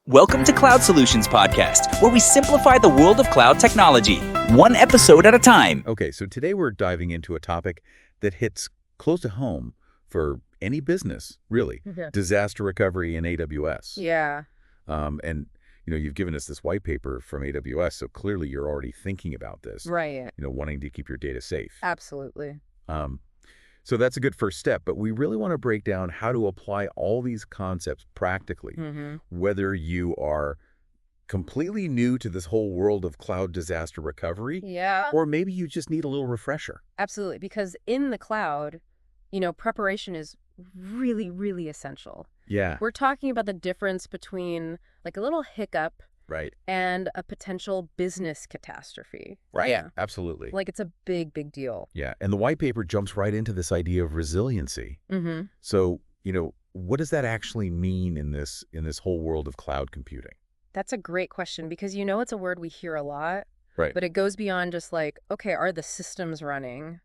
Welcome to Cloud Solutions Podcast, where we simplify the world of cloud technology, one episode at a time. Okay, so today we're diving into a topic that hits close to home for any business, really. Yeah. Disaster recovery in AWS. Yeah. And, you've given us this white paper from AWS, so clearly you're already thinking about this. Right. Wanting to keep your data safe. Absolutely. So that's a good first step, but we really want to break down how to apply all these concepts practically, whether you are completely new to this whole world of cloud disaster recovery, Yeah. or maybe you just need a little refresher. Absolutely. Because in the cloud, preparation is really, really essential. Yeah, We're talking about the difference between like a little hiccup right. and a potential business catastrophe. Right. Yeah. Absolutely. Like it's a big, big deal. Yeah, and the white paper jumps right into this idea of resiliency. So, what does that actually mean in this whole world of cloud computing? That's a great question because it's a word we hear a lot, Right. but it goes beyond just like, okay, are the systems running?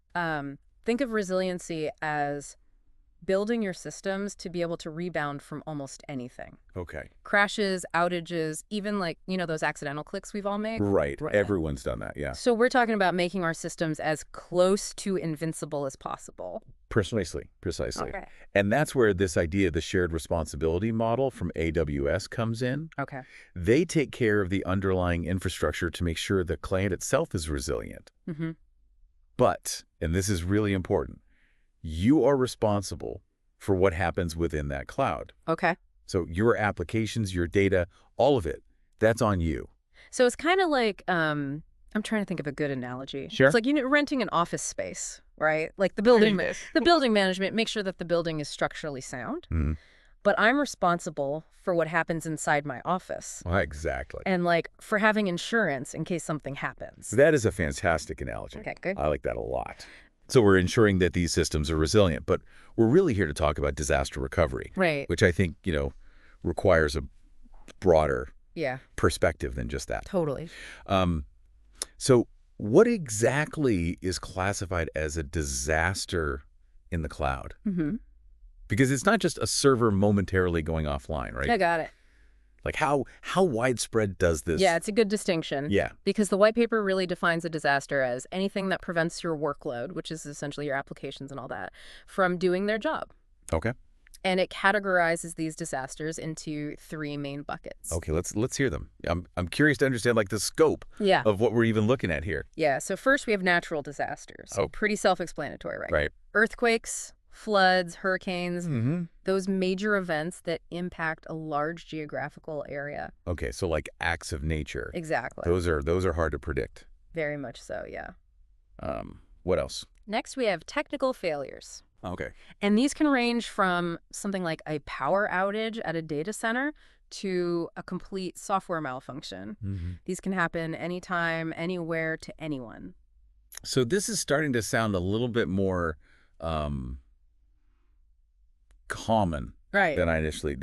Think of resiliency as building your systems to be able to rebound from almost anything. Okay. Crashes, outages, even like, those accidental clicks we've all made. Right. Everyone's done that, yeah. So we're talking about making our systems as close to invincible as possible. Precisely. Okay. And that's where this idea of the shared responsibility model from AWS comes in. Okay. They take care of the underlying infrastructure to make sure the client itself is resilient. But, and this is really important, you are responsible for what happens within that cloud. Okay. So your applications, your data, all of it, that's on you. So it's kind of like, I'm trying to think of a good analogy. Sure. It's like, renting an office space, right? Like the building management, make sure that the building is structurally sound. But I'm responsible for what happens inside my office. Well, exactly. And like for having insurance in case something happens. That is a fantastic analogy. Okay, good. I like that a lot. So we're ensuring that these systems are resilient, but we're really here to talk about disaster recovery. Right. Which I think, requires a broader Yeah, perspective than just that. totally. So what exactly is classified as a disaster in the cloud? Because it's not just a server momentarily going offline, right? I got it. Like how widespread does this? Yeah, it's a good distinction. Yeah. Because the white paper really defines a disaster as anything that prevents your workload, which is essentially your applications and all that, from doing their job. Okay. And it categorizes these disasters into three main buckets. Okay, let's hear them. I'm curious to understand like the scope Yeah. of what we're even looking at here. Yeah, so first we have natural disasters. Oh. Pretty self-explanatory, right? Right. Earthquakes, floods, hurricanes, Mm-hmm. those major events that impact a large geographical area. Okay, so like acts of nature. Exactly. Those are hard to predict. Very much so, yeah. What else? Next, we have technical failures. Okay. And these can range from something like a power outage at a data center to a complete software malfunction. These can happen anytime, anywhere, to anyone. So this is starting to sound a little bit more common Right. than I initially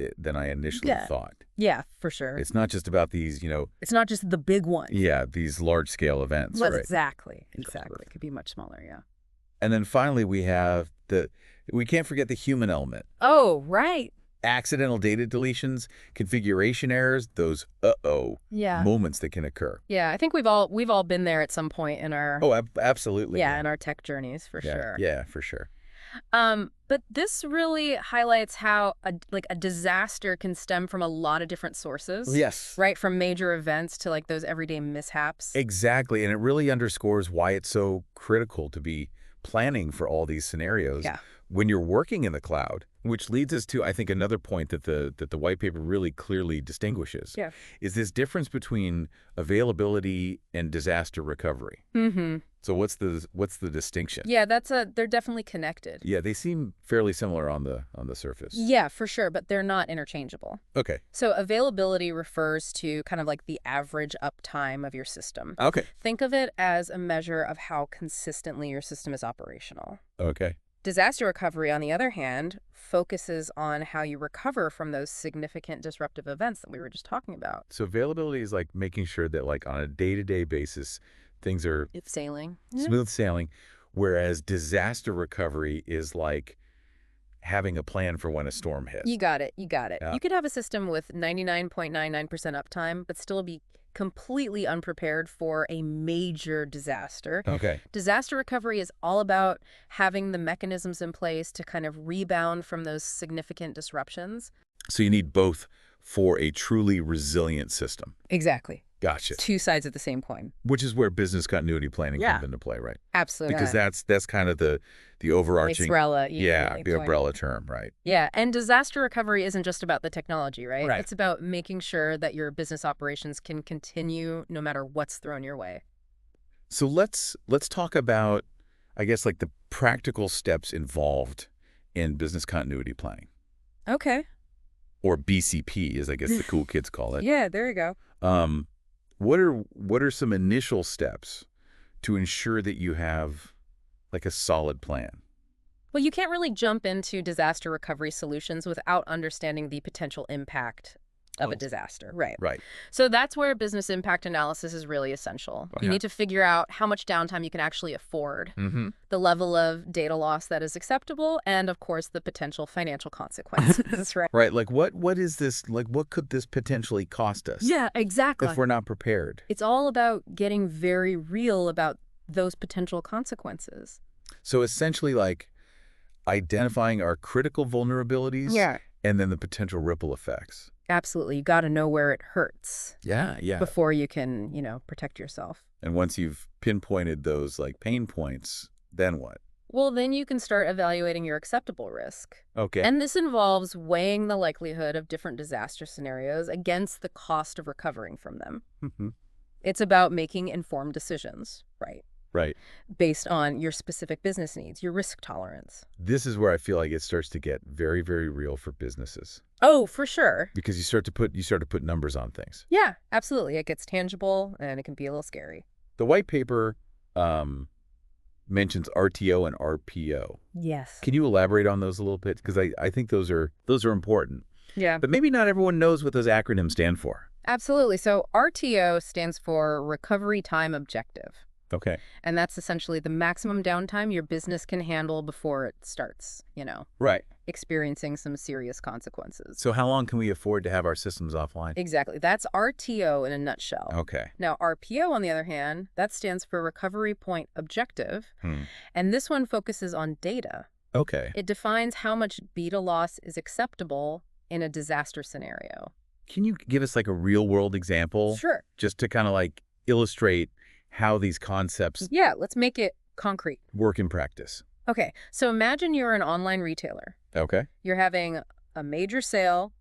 Yeah. thought. Yeah, for sure. It's not just about these, It's not just the big one. these large scale events, Well, right? Exactly. It could be much smaller, yeah. And then finally we have we can't forget the human element. Oh, right. Accidental data deletions, configuration errors, those Yeah. moments that can occur. Yeah, I think we've all been there at some point in our Oh, absolutely. in our tech journeys for Yeah, sure. Yeah, for sure. But this really highlights how a disaster can stem from a lot of different sources. Yes. Right, from major events to like those everyday mishaps. Exactly, and it really underscores why it's so critical to be planning for all these scenarios when you're working in the cloud, which leads us to, I think, another point that the white paper really clearly distinguishes, is this difference between availability and disaster recovery. So what's the distinction? Yeah, they're definitely connected. Yeah, they seem fairly similar on the surface. Yeah, for sure, but they're not interchangeable. Okay. So availability refers to kind of like the average uptime of your system. Okay. Think of it as a measure of how consistently your system is operational. Okay. Disaster recovery, on the other hand, focuses on how you recover from those significant disruptive events that we were just talking about. So availability is like making sure that like on a day-to-day basis, things are It's sailing. smooth sailing, whereas disaster recovery is like having a plan for when a storm hits. You got it. You got it. Yeah. You could have a system with 99.99% uptime, but still be completely unprepared for a major disaster. Okay. Disaster recovery is all about having the mechanisms in place to kind of rebound from those significant disruptions. So you need both for a truly resilient system. Exactly. Gotcha. Two sides of the same coin. Which is where business continuity planning Yeah. comes into play, right? Absolutely. Because that's kind of the overarching umbrella. the umbrella term, right? Yeah, and disaster recovery isn't just about the technology, right? Right. It's about making sure that your business operations can continue no matter what's thrown your way. So let's talk about, I guess, like the practical steps involved in business continuity planning, Okay. or BCP, as I guess the cool kids call it. Yeah, there you go. What are some initial steps to ensure that you have like a solid plan? Well, you can't really jump into disaster recovery solutions without understanding the potential impact of a disaster, right? Right. So that's where business impact analysis is really essential. You need to figure out how much downtime you can actually afford, the level of data loss that is acceptable, and of course the potential financial consequences, right? Right. Like what is this, like what could this potentially cost us? Yeah, exactly. If we're not prepared. It's all about getting very real about those potential consequences. So essentially like identifying our critical vulnerabilities and then the potential ripple effects. Absolutely. You got to know where it hurts. Yeah. Before you can, protect yourself. And once you've pinpointed those like pain points, then what? Well, then you can start evaluating your acceptable risk. Okay. And this involves weighing the likelihood of different disaster scenarios against the cost of recovering from them. It's about making informed decisions, right? Right. Based on your specific business needs, your risk tolerance. This is where I feel like it starts to get very, very real for businesses. Oh, for sure. Because you start to put numbers on things. Yeah, absolutely. It gets tangible and it can be a little scary. The white paper mentions RTO and RPO. Yes. Can you elaborate on those a little bit? Because I think those are important. Yeah. But maybe not everyone knows what those acronyms stand for. Absolutely. So RTO stands for Recovery Time Objective. Okay. And that's essentially the maximum downtime your business can handle before it starts, Right. experiencing some serious consequences. So how long can we afford to have our systems offline? Exactly. That's RTO in a nutshell. Okay. Now, RPO, on the other hand, that stands for Recovery Point Objective. And this one focuses on data. Okay. It defines how much beta loss is acceptable in a disaster scenario. Can you give us like a real world example? Sure. Just to kind of like illustrate how these concepts Yeah, let's make it concrete. work in practice. Okay, so imagine you're an online retailer. Okay. You're having a major sale,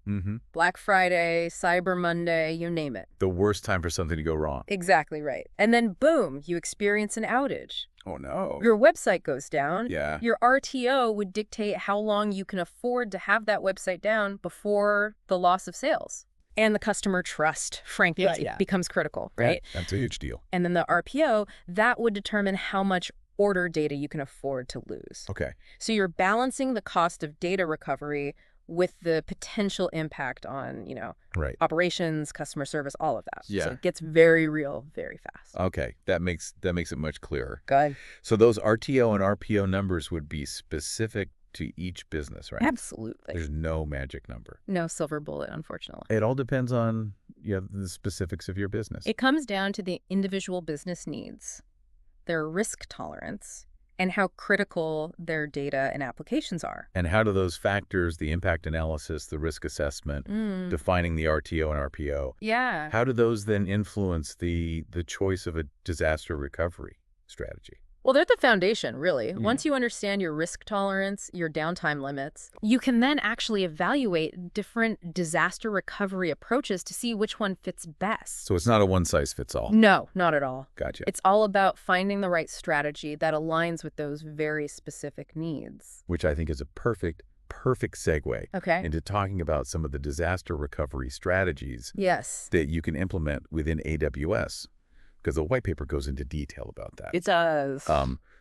Black Friday, Cyber Monday, you name it. The worst time for something to go wrong. Exactly right. And then boom, you experience an outage. Oh, no. Your website goes down. Yeah. Your RTO would dictate how long you can afford to have that website down before the loss of sales. And the customer trust, frankly, becomes critical, right? That's a huge deal. And then the RPO, that would determine how much order data you can afford to lose. Okay. So you're balancing the cost of data recovery with the potential impact on, Right. operations, customer service, all of that. Yeah. So it gets very real very fast. Okay. That makes it much clearer. Good. So those RTO and RPO numbers would be specific to each business, right? Absolutely. There's no magic number. No silver bullet, unfortunately. It all depends on the specifics of your business. It comes down to the individual business needs, their risk tolerance, and how critical their data and applications are. And how do those factors, the impact analysis, the risk assessment, defining the RTO and RPO, Yeah. how do those then influence the choice of a disaster recovery strategy? Well, they're the foundation, really. Once you understand your risk tolerance, your downtime limits, you can then actually evaluate different disaster recovery approaches to see which one fits best. So it's not a one-size-fits-all. No, not at all. Gotcha. It's all about finding the right strategy that aligns with those very specific needs. Which I think is a perfect segue into talking about some of the disaster recovery strategies that you can implement within AWS. Because the white paper goes into detail about that. It does.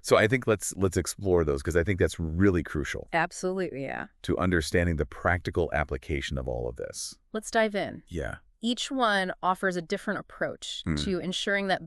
So I think let's explore those, because I think that's really crucial. Absolutely, yeah. To understanding the practical application of all of this. Let's dive in. Yeah. Each one offers a different approach to ensuring that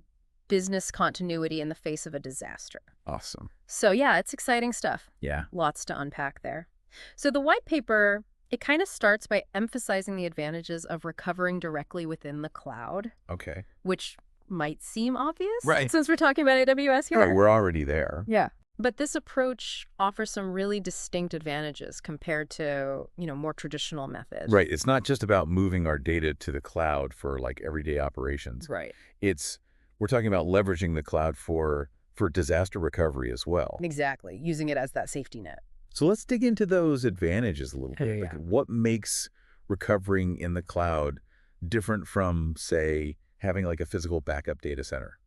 business continuity in the face of a disaster. Awesome. So yeah, it's exciting stuff. Yeah. Lots to unpack there. So the white paper, it kind of starts by emphasizing the advantages of recovering directly within the cloud. Okay. Which might seem obvious, Right. since we're talking about AWS here. Right, we're already there. Yeah. But this approach offers some really distinct advantages compared to, more traditional methods. Right. It's not just about moving our data to the cloud for like everyday operations. Right. We're talking about leveraging the cloud for disaster recovery as well. Exactly. Using it as that safety net. So let's dig into those advantages a little bit. Yeah. Like, what makes recovering in the cloud different from, say, having like a physical backup data center?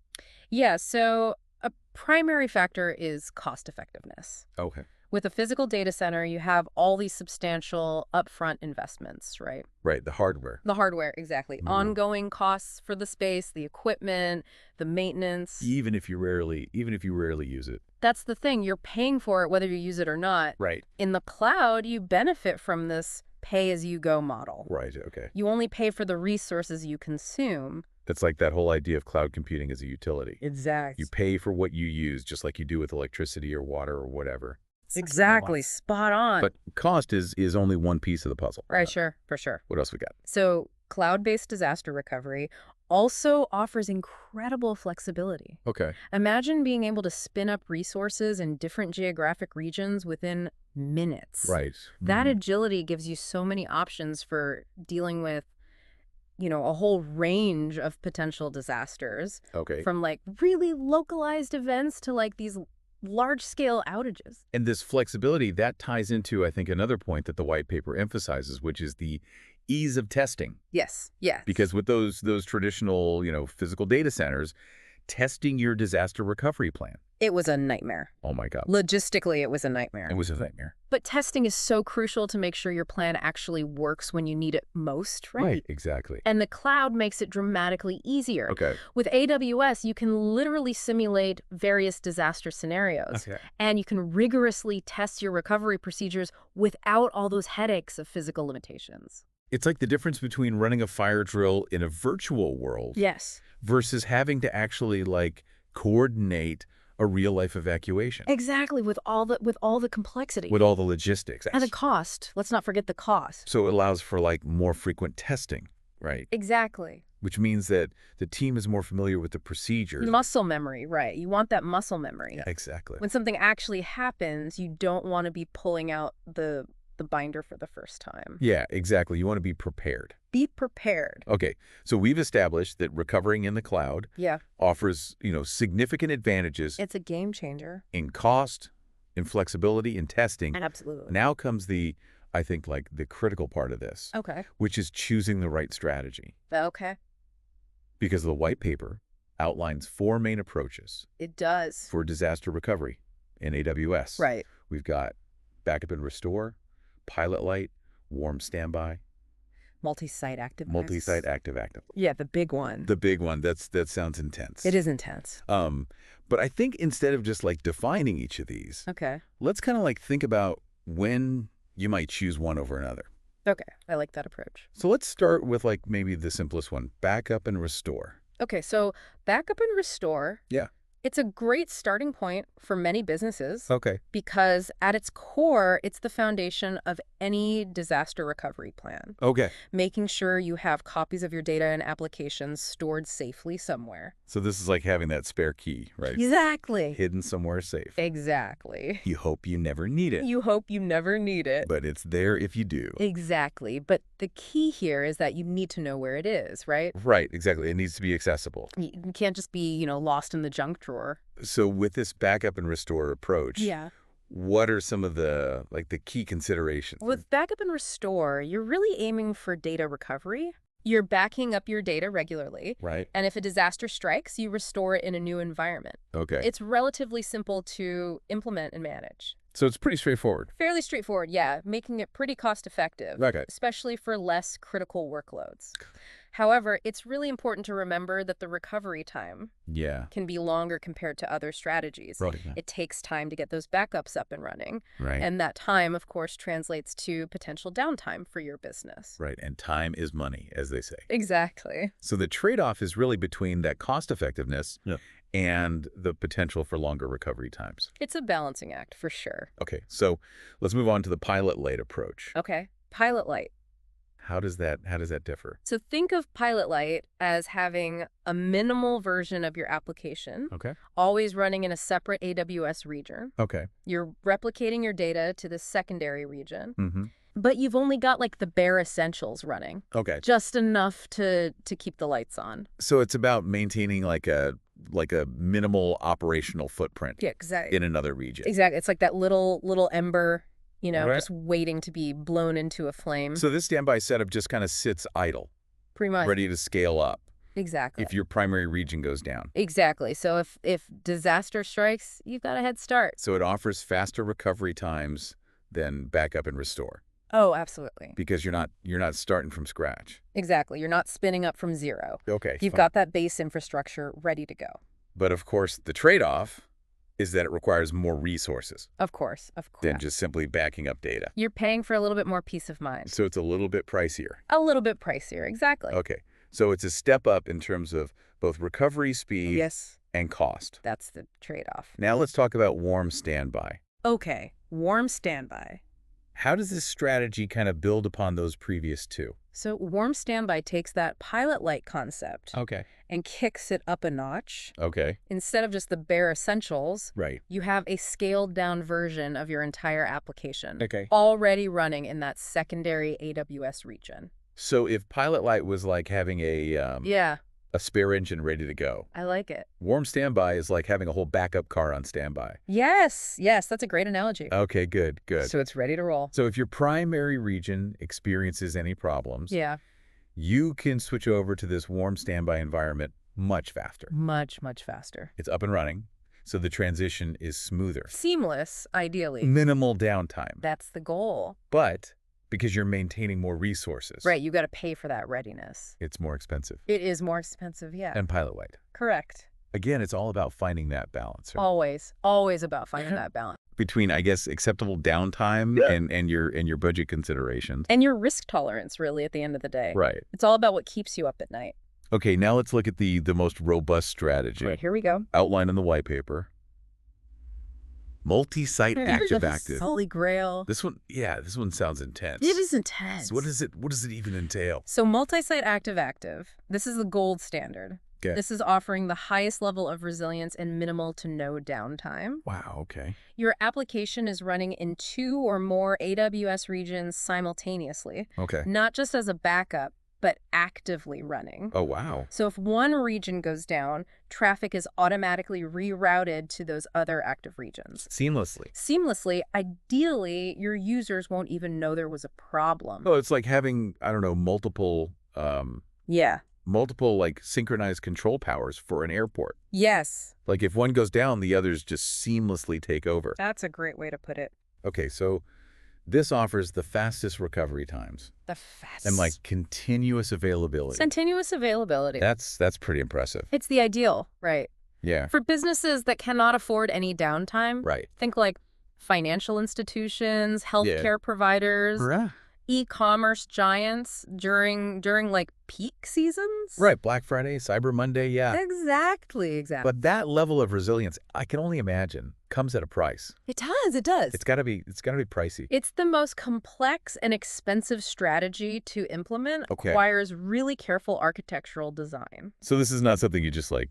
Yeah, so a primary factor is cost effectiveness. Okay. With a physical data center, you have all these substantial upfront investments, right? Right, the hardware. The hardware, exactly. Ongoing costs for the space, the equipment, the maintenance. Even if you rarely use it. That's the thing. You're paying for it whether you use it or not. Right. In the cloud, you benefit from this pay-as-you-go model. Right, okay. You only pay for the resources you consume. That's like that whole idea of cloud computing as a utility. Exactly. You pay for what you use, just like you do with electricity or water or whatever. Exactly. Spot on. But cost is only one piece of the puzzle. Right, sure. For sure. What else we got? So cloud-based disaster recovery also offers incredible flexibility. Okay. Imagine being able to spin up resources in different geographic regions within minutes. Right. That agility gives you so many options for dealing with, a whole range of potential disasters. Okay. From like really localized events to like these large-scale outages. And this flexibility, that ties into, I think, another point that the white paper emphasizes, which is the ease of testing. Yes, yes. Because with those traditional, physical data centers, testing your disaster recovery plan. It was a nightmare. Oh my God. Logistically, it was a nightmare. It was a nightmare. But testing is so crucial to make sure your plan actually works when you need it most, right? Right, exactly. And the cloud makes it dramatically easier. Okay. With AWS, you can literally simulate various disaster scenarios. Okay. And you can rigorously test your recovery procedures without all those headaches of physical limitations. It's like the difference between running a fire drill in a virtual world Yes. versus having to actually like coordinate a real-life evacuation. Exactly, with all the complexity. With all the logistics. And the cost. Let's not forget the cost. So it allows for like more frequent testing, right? Exactly. Which means that the team is more familiar with the procedures. Muscle memory, right. You want that muscle memory. Yeah, exactly. When something actually happens, you don't want to be pulling out the binder for the first time. Yeah, exactly. You want to be prepared. Be prepared. Okay, so we've established that recovering in the cloud offers, significant advantages. It's a game changer. In cost, in flexibility, in testing. Absolutely. Now comes I think, like the critical part of this. Okay. Which is choosing the right strategy. Okay. Because the white paper outlines 4 main approaches. It does. For disaster recovery in AWS. Right. We've got backup and restore, pilot light, warm standby. Multi-site active. Multi-site active. Yeah, the big one. The big one. That sounds intense. It is intense. But I think instead of just like defining each of these, let's kind of like think about when you might choose one over another. Okay, I like that approach. So let's start with like maybe the simplest one, backup and restore. Okay, so backup and restore. Yeah. It's a great starting point for many businesses. Okay. Because at its core, it's the foundation of any disaster recovery plan. Okay. Making sure you have copies of your data and applications stored safely somewhere. So this is like having that spare key, right? Exactly. Hidden somewhere safe. Exactly. You hope you never need it. You hope you never need it. But it's there if you do. Exactly. But the key here is that you need to know where it is, right? Right, exactly. It needs to be accessible. You can't just be, lost in the junk drawer. So with this backup and restore approach, what are some of the key considerations? With backup and restore, you're really aiming for data recovery. You're backing up your data regularly. Right. And if a disaster strikes, you restore it in a new environment. Okay. It's relatively simple to implement and manage. So it's pretty straightforward. Fairly straightforward, yeah, making it pretty cost effective, Okay. especially for less critical workloads. However, it's really important to remember that the recovery time can be longer compared to other strategies. Right. It takes time to get those backups up and running. Right. And that time, of course, translates to potential downtime for your business. Right. And time is money, as they say. Exactly. So the trade-off is really between that cost effectiveness and the potential for longer recovery times. It's a balancing act for sure. Okay, so let's move on to the pilot light approach. Okay, pilot light. How does that differ? So think of pilot light as having a minimal version of your application, Okay. always running in a separate AWS region. Okay. You're replicating your data to the secondary region, Mm-hmm. but you've only got like the bare essentials running, Okay. just enough to keep the lights on. So it's about maintaining like a minimal operational footprint Yeah, exactly. in another region. Exactly. It's like that little ember, Right. just waiting to be blown into a flame. So this standby setup just kind of sits idle, Pretty much. ready to scale up Exactly. if your primary region goes down. Exactly. So if disaster strikes, you've got a head start. So it offers faster recovery times than backup and restore Oh, absolutely. because you're not starting from scratch. Exactly. You're not spinning up from zero. Okay. You've fine. got that base infrastructure ready to go. But of course, the trade-off is that it requires more resources Of course. than just simply backing up data. You're paying for a little bit more peace of mind. So it's a little bit pricier. A little bit pricier. Exactly. Okay. So it's a step up in terms of both recovery speed Yes. and cost. That's the trade-off. Now let's talk about warm standby. Okay. Warm standby. How does this strategy kind of build upon those previous two? So warm standby takes that pilot light concept Okay. and kicks it up a notch. Okay. Instead of just the bare essentials, Right. you have a scaled down version of your entire application Okay. already running in that secondary AWS region. So if Pilot Light was like having Yeah, a spare engine ready to go, I like it. warm standby is like having a whole backup car on standby. Yes, that's a great analogy. Okay, good. So it's ready to roll. So if your primary region experiences any problems, Yeah, you can switch over to this warm standby environment much faster. much faster. It's up and running, so the transition is smoother. Seamless, ideally. Minimal downtime. That's the goal. But because you're maintaining more resources, Right, you got to pay for that readiness. it's more expensive. It is more expensive, yeah. And Pilot Light. Correct. Again, it's all about finding that balance right? Always about finding that balance. between, I guess, acceptable downtime and your budget considerations. And your risk tolerance, really, at the end of the day. Right. It's all about what keeps you up at night. Okay, now let's look at the most robust strategy. Right, here we go. Outlined in the white paper. Multi-site active-active. Holy grail. This one sounds intense. It is intense. So what does it even entail? So multi-site active-active, this is the gold standard. Okay. This is offering the highest level of resilience and minimal to no downtime. Wow, okay. Your application is running in 2 or more AWS regions simultaneously, Okay. not just as a backup, but actively running. Oh, wow. So if one region goes down, traffic is automatically rerouted to those other active regions. Seamlessly, ideally, your users won't even know there was a problem. Oh, it's like having, I don't know, multiple like synchronized control powers for an airport. Yes. Like if one goes down, the others just seamlessly take over. That's a great way to put it. Okay, so this offers the fastest recovery times The fastest. and like continuous availability. Continuous availability. That's pretty impressive. It's the ideal, right? Yeah. For businesses that cannot afford any downtime, Right. think like financial institutions, healthcare providers, e-commerce giants during like peak seasons. Right, Black Friday, Cyber Monday, yeah. Exactly. But that level of resilience, I can only imagine, comes at a price. It does. It's got to be pricey. It's the most complex and expensive strategy to implement. Okay. Requires really careful architectural design. So this is not something you just like,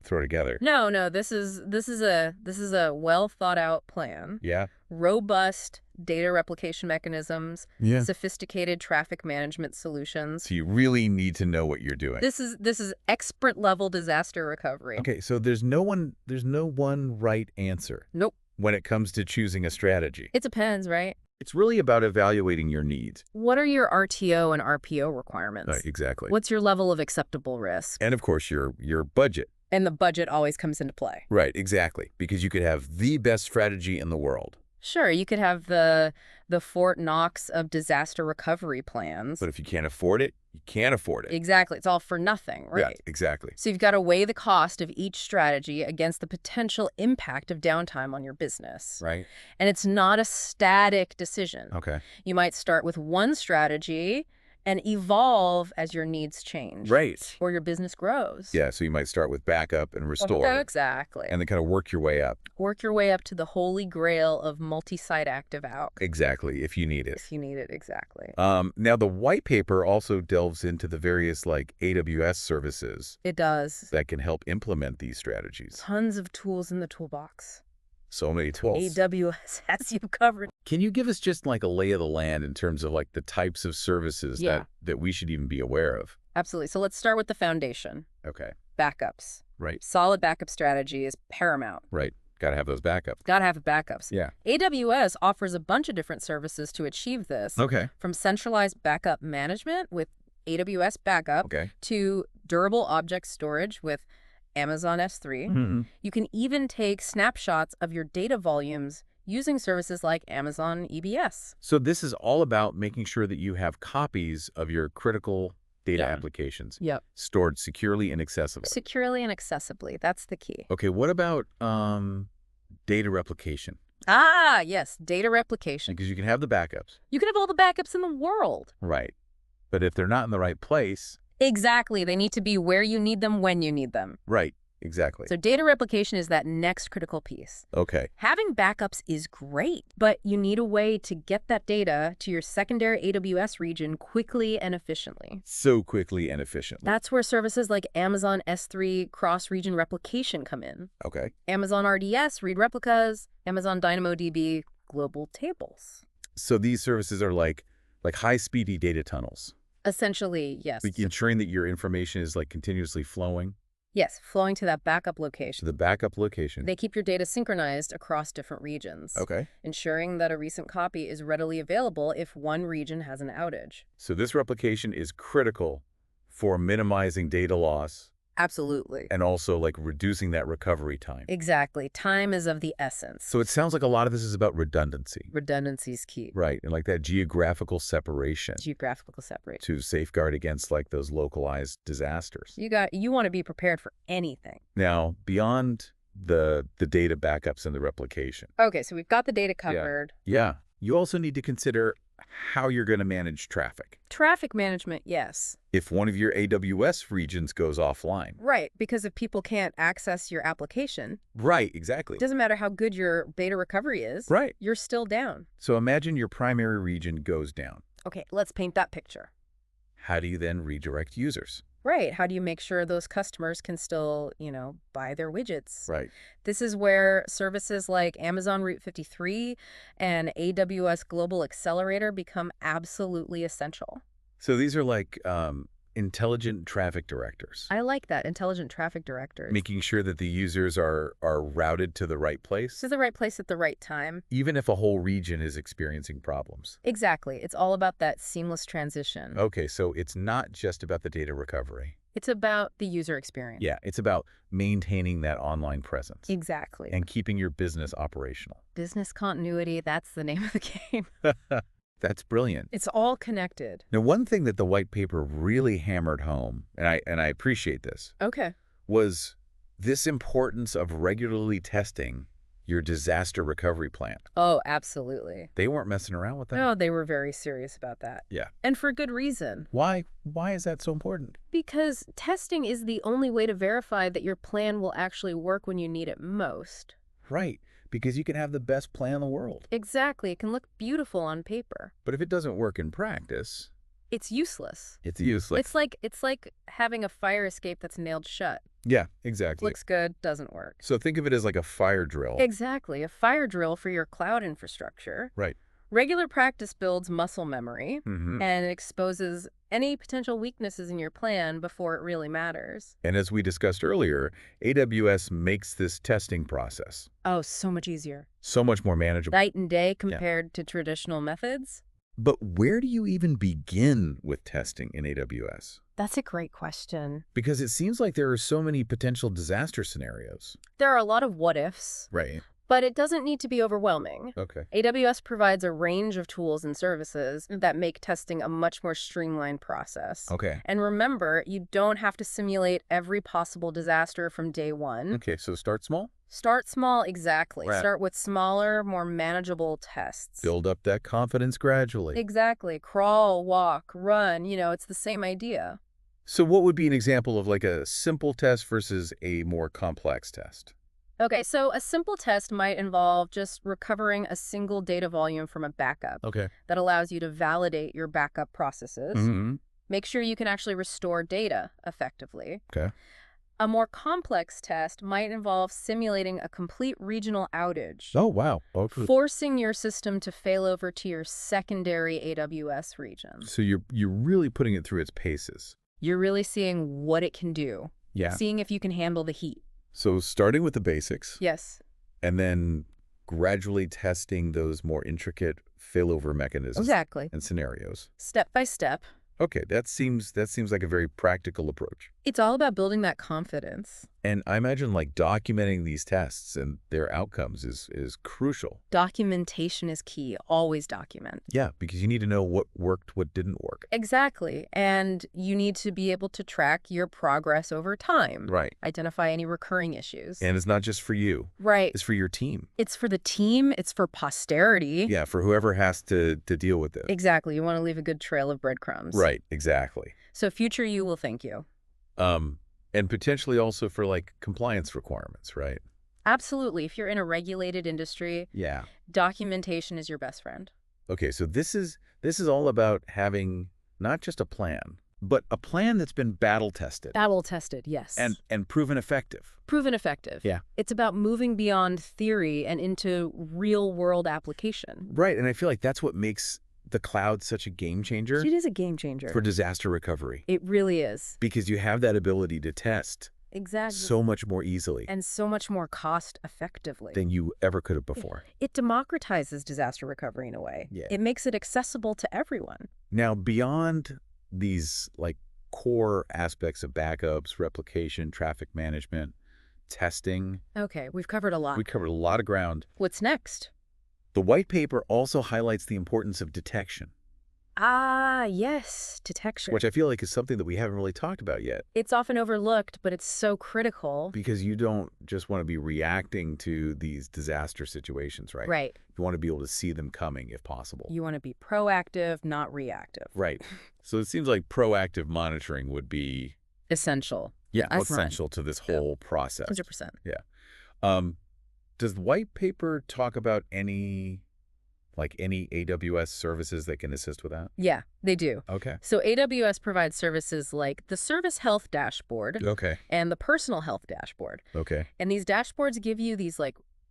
throw together. No, this is a well thought out plan. Yeah. Robust data replication mechanisms, Yeah. sophisticated traffic management solutions. So you really need to know what you're doing. This is expert level disaster recovery. Okay, so there's no one right answer. Nope. When it comes to choosing a strategy. It depends, right? It's really about evaluating your needs. What are your RTO and RPO requirements? Exactly. What's your level of acceptable risk? And of course your budget. And the budget always comes into play. Right, exactly. Because you could have the best strategy in the world. Sure, you could have the Fort Knox of disaster recovery plans. But if you can't afford it, you can't afford it. Exactly. It's all for nothing, right? Yeah, exactly. So you've got to weigh the cost of each strategy against the potential impact of downtime on your business. Right. And it's not a static decision. Okay. You might start with one strategy and evolve as your needs change. Right. Or your business grows. Yeah, so you might start with backup and restore. Exactly. And then kind of work your way up. Work your way up to the holy grail of multi-site active ALK. Exactly, if you need it. If you need it, exactly. Now, the white paper also delves into the various, like, AWS services. It does. That can help implement these strategies. Tons of tools in the toolbox. So many tools. AWS has you covered. Can you give us just like a lay of the land in terms of like the types of services that we should even be aware of? Absolutely. So let's start with the foundation. Okay. Backups. Right. Solid backup strategy is paramount. Right. Got to have those backups. Got to have backups. Yeah. AWS offers a bunch of different services to achieve this. Okay. From centralized backup management with AWS Backup to durable object storage with Amazon S3. Mm-hmm. You can even take snapshots of your data volumes using services like Amazon EBS. So this is all about making sure that you have copies of your critical data applications stored securely and accessibly. Securely and accessibly. That's the key. Okay, what about data replication? Ah, yes, data replication. Because you can have the backups. You can have all the backups in the world. Right. But if they're not in the right place... Exactly. They need to be where you need them when you need them. Right. Exactly. So data replication is that next critical piece. Okay. Having backups is great, but you need a way to get that data to your secondary AWS region quickly and efficiently. So quickly and efficiently. That's where services like Amazon S3 cross-region replication come in. Okay. Amazon RDS, read replicas, Amazon DynamoDB, global tables. So these services are like high-speedy data tunnels. Essentially, yes. Like ensuring that your information is like continuously flowing. Yes, flowing to that backup location. To the backup location. They keep your data synchronized across different regions. Okay. Ensuring that a recent copy is readily available if one region has an outage. So this replication is critical for minimizing data loss. Absolutely. And also like reducing that recovery time. Exactly. Time is of the essence. So it sounds like a lot of this is about redundancy. Redundancy is key. Right. And like that geographical separation. Geographical separation. To safeguard against like those localized disasters. You want to be prepared for anything. Now, beyond the data backups and the replication. Okay, so we've got the data covered. Yeah. You also need to consider how you're going to manage traffic. Traffic management, yes. If one of your AWS regions goes offline. Right, because if people can't access your application. Right, exactly. It doesn't matter how good your data recovery is. Right. You're still down. So imagine your primary region goes down. Okay, let's paint that picture. How do you then redirect users? Right. How do you make sure those customers can still, buy their widgets? Right. This is where services like Amazon Route 53 and AWS Global Accelerator become absolutely essential. So these are like intelligent traffic directors. I like that, intelligent traffic directors. Making sure that the users are routed to the right place. To the right place at the right time. Even if a whole region is experiencing problems. Exactly. It's all about that seamless transition. Okay, so it's not just about the data recovery. It's about the user experience. Yeah, it's about maintaining that online presence. Exactly. And keeping your business operational. Business continuity, that's the name of the game. That's brilliant. It's all connected. Now, one thing that the white paper really hammered home, and I appreciate this, was this importance of regularly testing your disaster recovery plan. Oh, absolutely. They weren't messing around with that. No, they were very serious about that. Yeah. And for good reason. Why? Why is that so important? Because testing is the only way to verify that your plan will actually work when you need it most. Right. Because you can have the best plan in the world. Exactly. It can look beautiful on paper. But if it doesn't work in practice... It's useless. It's useless. It's like having a fire escape that's nailed shut. Yeah, exactly. Looks good, doesn't work. So think of it as like a fire drill. Exactly. A fire drill for your cloud infrastructure. Right. Regular practice builds muscle memory and exposes any potential weaknesses in your plan before it really matters. And as we discussed earlier, AWS makes this testing process. Oh, so much easier. So much more manageable. Night and day compared to traditional methods. But where do you even begin with testing in AWS? That's a great question. Because it seems like there are so many potential disaster scenarios. There are a lot of what-ifs. Right. But it doesn't need to be overwhelming. Okay. AWS provides a range of tools and services that make testing a much more streamlined process. Okay. And remember, you don't have to simulate every possible disaster from day one. Okay, so start small? Start small, exactly. Right. Start with smaller, more manageable tests. Build up that confidence gradually. Exactly. Crawl, walk, run, it's the same idea. So what would be an example of like a simple test versus a more complex test? Okay, so a simple test might involve just recovering a single data volume from a backup. Okay. That allows you to validate your backup processes. Mm-hmm. Make sure you can actually restore data effectively. Okay. A more complex test might involve simulating a complete regional outage. Oh, wow. Okay. Forcing your system to fail over to your secondary AWS region. So you're really putting it through its paces. You're really seeing what it can do. Yeah. Seeing if you can handle the heat. So starting with the basics. Yes. And then gradually testing those more intricate failover mechanisms. Exactly. And scenarios. Step by step. Okay, that seems like a very practical approach. It's all about building that confidence. And I imagine like documenting these tests and their outcomes is crucial. Documentation is key. Always document. Yeah, because you need to know what worked, what didn't work. Exactly. And you need to be able to track your progress over time. Right. Identify any recurring issues. And it's not just for you. Right. It's for your team. It's for the team. It's for posterity. Yeah, for whoever has to deal with it. Exactly. You want to leave a good trail of breadcrumbs. Right, exactly. So future you will thank you. And potentially also for like compliance requirements, right? Absolutely. If you're in a regulated industry, Yeah. documentation is your best friend. Okay, so this is all about having not just a plan, but a plan that's been battle tested. Battle tested, yes. And proven effective. Proven effective. Yeah. It's about moving beyond theory and into real world application. Right, and I feel like that's what makes the cloud such a game changer. It is a game changer. For disaster recovery. It really is. Because you have that ability to test exactly so much more easily. And so much more cost effectively. Than you ever could have before. It democratizes disaster recovery in a way. Yeah. It makes it accessible to everyone. Now, beyond these like core aspects of backups, replication, traffic management, testing. Okay, we've covered a lot. We covered a lot of ground. What's next? The white paper also highlights the importance of detection. Ah, yes, detection. Which I feel like is something that we haven't really talked about yet. It's often overlooked, but it's so critical. Because you don't just want to be reacting to these disaster situations, right? Right. You want to be able to see them coming if possible. You want to be proactive, not reactive. Right. So it seems like proactive monitoring would be essential. Yeah, essential to this whole process. 100%. Yeah. Does the white paper talk about any AWS services that can assist with that? Yeah, they do. Okay. So AWS provides services like the Service Health Dashboard. Okay. And the Personal Health Dashboard. Okay. And these dashboards give you these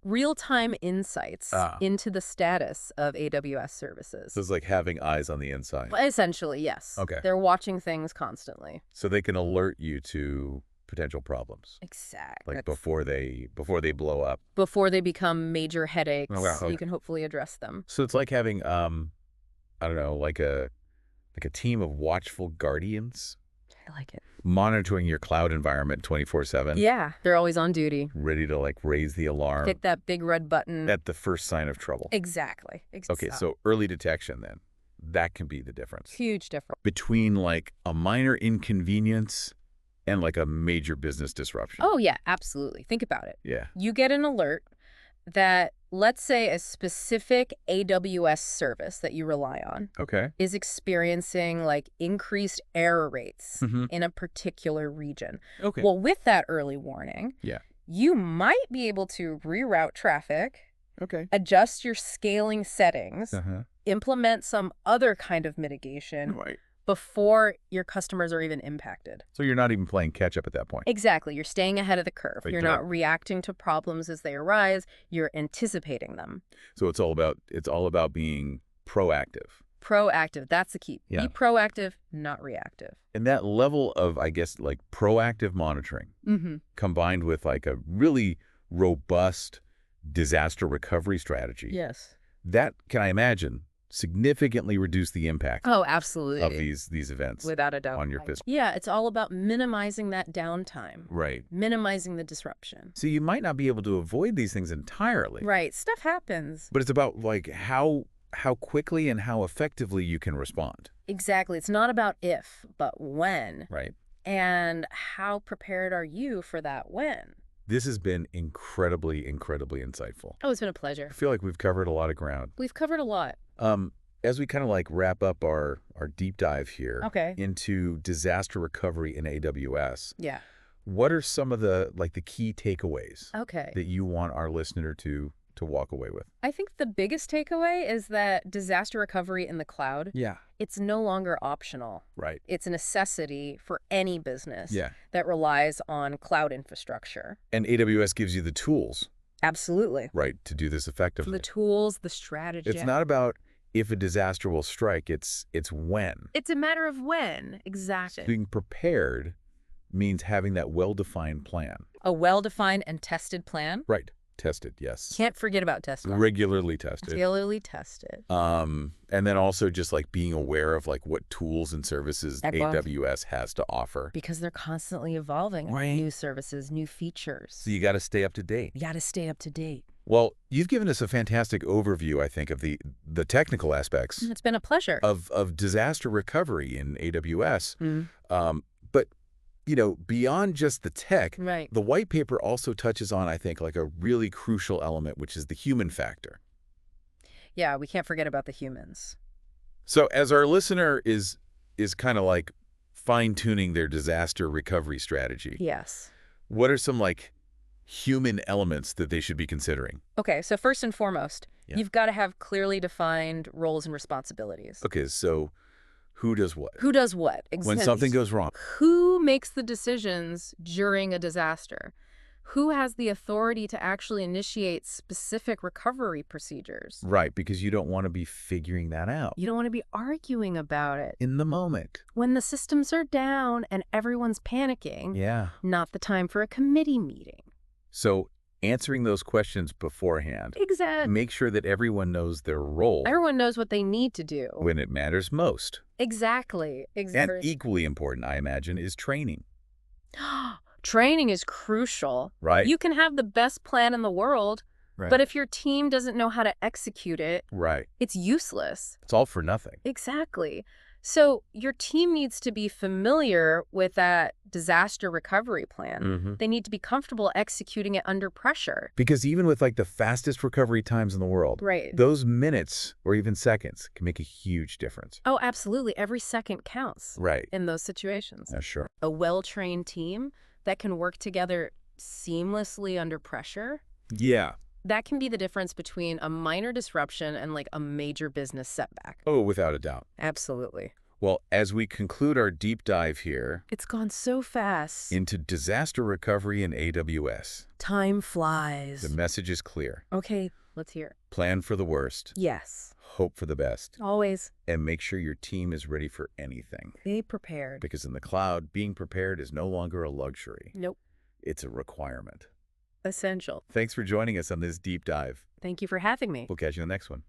real-time insights into the status of AWS services. So it's like having eyes on the inside. Essentially, yes. Okay. They're watching things constantly. So they can alert you to potential problems. Exactly. Like before they blow up. Before they become major headaches, Okay. you can hopefully address them. So it's like having I don't know, like a team of watchful guardians. I like it. Monitoring your cloud environment 24/7. Yeah, they're always on duty. Ready to raise the alarm. Hit that big red button. At the first sign of trouble. Exactly. Okay, so early detection then. That can be the difference. Huge difference. Between a minor inconvenience and a major business disruption. Oh, yeah, absolutely. Think about it. Yeah. You get an alert that, let's say, a specific AWS service that you rely on is experiencing increased error rates in a particular region. Okay. Well, with that early warning, you might be able to reroute traffic, adjust your scaling settings, implement some other kind of mitigation. Right. Before your customers are even impacted. So you're not even playing catch up at that point. Exactly. You're staying ahead of the curve. You're not reacting to problems as they arise. You're anticipating them. So it's all about being proactive. Proactive. That's the key. Yeah. Be proactive, not reactive. And that level of, I guess, proactive monitoring combined with a really robust disaster recovery strategy. Yes. That, can I imagine, significantly reduce the impact absolutely of these events without a doubt on your business. Yeah, it's all about minimizing that downtime. Right. Minimizing the disruption. So you might not be able to avoid these things entirely. Right. Stuff happens. But it's about how quickly and how effectively you can respond. Exactly. It's not about if, but when. Right. And how prepared are you for that when? This has been incredibly, incredibly insightful. Oh, it's been a pleasure. I feel like we've covered a lot of ground. We've covered a lot. As we kind of like wrap up our deep dive here into disaster recovery in AWS, what are some of the key takeaways that you want our listener to walk away with? I think the biggest takeaway is that disaster recovery in the cloud, it's no longer optional. Right. It's a necessity for any business that relies on cloud infrastructure. And AWS gives you the tools. Absolutely. Right, to do this effectively. The tools, the strategy. It's not about if a disaster will strike, it's when. It's a matter of when, exactly. Being prepared means having that well-defined plan. A well-defined and tested plan? Right. Tested, yes. Can't forget about testing. Regularly tested. Regularly tested. And then also just like being aware of like what tools and services AWS has to offer. Because they're constantly evolving. Right. New services, new features. So you got to stay up to date. You got to stay up to date. Well, you've given us a fantastic overview, I think, of the technical aspects. It's been a pleasure. Of disaster recovery in AWS. But you know, beyond just the tech, the white paper also touches on, I think, like a really crucial element, which is the human factor. Yeah, we can't forget about the humans. So as our listener is kind of like fine-tuning their disaster recovery strategy. Yes. What are some like human elements that they should be considering? Okay, so first and foremost, you've got to have clearly defined roles and responsibilities. Okay, so who does what? Who does what? Exactly. When something goes wrong. Who makes the decisions during a disaster? Who has the authority to actually initiate specific recovery procedures? Right, because you don't want to be figuring that out. You don't want to be arguing about it. In the moment. When the systems are down and everyone's panicking. Yeah. Not the time for a committee meeting. So answering those questions beforehand. Exactly. Make sure that everyone knows their role. Everyone knows what they need to do. When it matters most. Exactly. And equally important, I imagine, is training. Training is crucial. Right. You can have the best plan in the world, but if your team doesn't know how to execute it, it's useless. It's all for nothing. Exactly. So your team needs to be familiar with that disaster recovery plan. They need to be comfortable executing it under pressure. Because even with like the fastest recovery times in the world, those minutes or even seconds can make a huge difference. Oh, absolutely. Every second counts in those situations. Yeah, sure. A well-trained team that can work together seamlessly under pressure. Yeah. That can be the difference between a minor disruption and like a major business setback. Oh, without a doubt. Absolutely. Well, as we conclude our deep dive here... It's gone so fast. ...into disaster recovery in AWS. Time flies. The message is clear. Okay, let's hear it. Plan for the worst. Yes. Hope for the best. Always. And make sure your team is ready for anything. Be prepared. Because in the cloud, being prepared is no longer a luxury. Nope. It's a requirement. Essential. Thanks for joining us on this deep dive. Thank you for having me. We'll catch you in the next one.